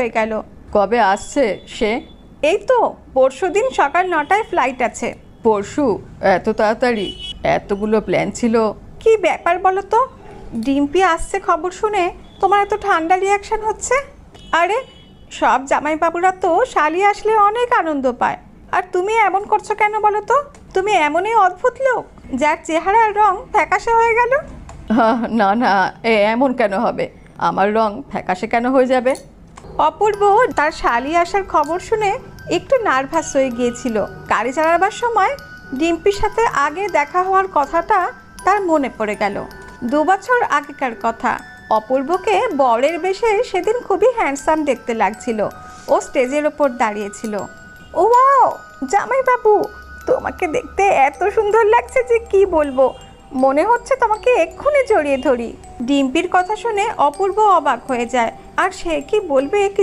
হয়ে গেল। কবে আসছে সে? এই তো পরশুদিন সকাল 9টায় ফ্লাইট আছে। পরশু? এত তাড়াতাড়ি? এতগুলো প্ল্যান ছিল। কি ব্যাপার বলো তো, ডিম্পি আসছে খবর শুনে তোমার এত ঠান্ডা রিয়াকশন হচ্ছে? আরে সব জামাইবাবুরা তো শালি আসলে অনেক আনন্দ পায়, আর তুমি এমন করছো কেন বলো তো? তুমি এমনই অদ্ভুত লোক যার চেহারার রং ফ্যাকাশে হয়ে গেল। না না, এমন কেন হবে? আমার রং ফ্যাকাশে কেন হয়ে যাবে? অপূর্ব তার শালি আসার খবর শুনে একটু নার্ভাস হয়ে গিয়েছিল। গাড়ি চালাবার সময় ডিম্পির সাথে আগে দেখা হওয়ার কথাটা তার মনে পড়ে গেল। 2 বছর আগেকার কথা। অপূর্বকে বরের বেশে সেদিন খুবই হ্যান্ডসাম দেখতে লাগছিল। ও স্টেজের ওপর দাঁড়িয়েছিল। ও ওয়াও, জামাইবাবু তোমাকে দেখতে এত সুন্দর লাগছে যে কি বলবো, মনে হচ্ছে তোমাকে এক্ষুনি জড়িয়ে ধরি। ডিম্পির কথা শুনে অপূর্ব অবাক হয়ে যায়, আর সে কি বলবে কিছু